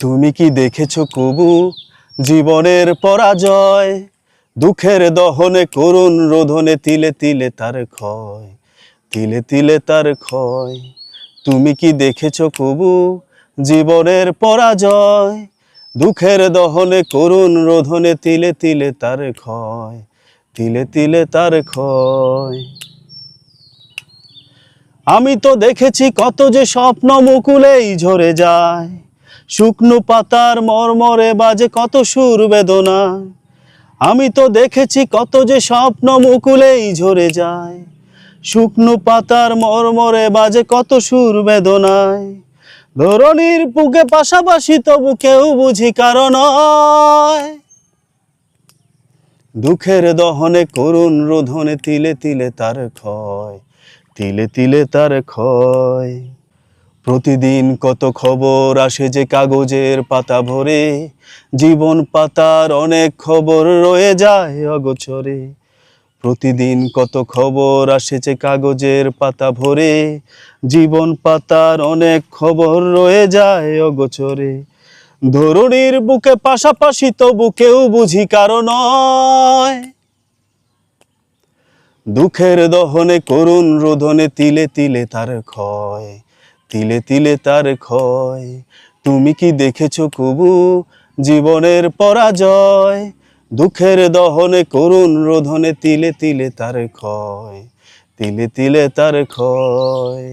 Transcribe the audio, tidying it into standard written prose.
তুমি কি দেখেছো কবু জীবনের পরাজয়? দুঃখের দহনে করুণ রোধনে তিলে তিলে তার ক্ষয়, তিলে তিলে তার ক্ষয়। তুমি কি দেখেছো কবু জীবনের পরাজয়? দুঃখের দহনে করুণ রোধনে তিলে তিলে তার ক্ষয়, তিলে তিলে তার ক্ষয়। আমি তো দেখেছি কত যে স্বপ্ন মুকুলেই ঝরে যায়, শুকনো পাতার মরমরে বাজে কত সুর বেদনা। আমি তো দেখেছি কত যে স্বপ্ন মুকুলেই ঝরে যায়, শুকনো পাতার মরমরে বাজে কত সুর বেদনায়। ধরণীর বুকে পাশাপাশি তবু কেউ বুঝি কারণ দুঃখের দহনে করুণ রোধনে তিলে তিলে তার ক্ষয়, তিলে তিলে তার ক্ষয়। প্রতিদিন কত খবর আসে যে কাগজের পাতা ভরে, জীবন পাতার অনেক খবর রয়ে যায় অগোচরে। প্রতিদিন কত খবর আসে যে কাগজের পাতা ভরে, জীবন পাতার অনেক খবর রয়ে যায় অগোচরে। ধরণীর বুকে পাশাপাশি তবু কেউ বুঝি কারণ দুঃখের দহনে করুণ রোধনে তিলে তিলে তার ক্ষয়, তিলে তিলে তার ক্ষয়। তুমি কি দেখেছো কবু জীবনের পরাজয়? দুঃখের দহনে করুণ রোধনে তিলে তিলে তার ক্ষয়, তিলে তিলে তার ক্ষয়।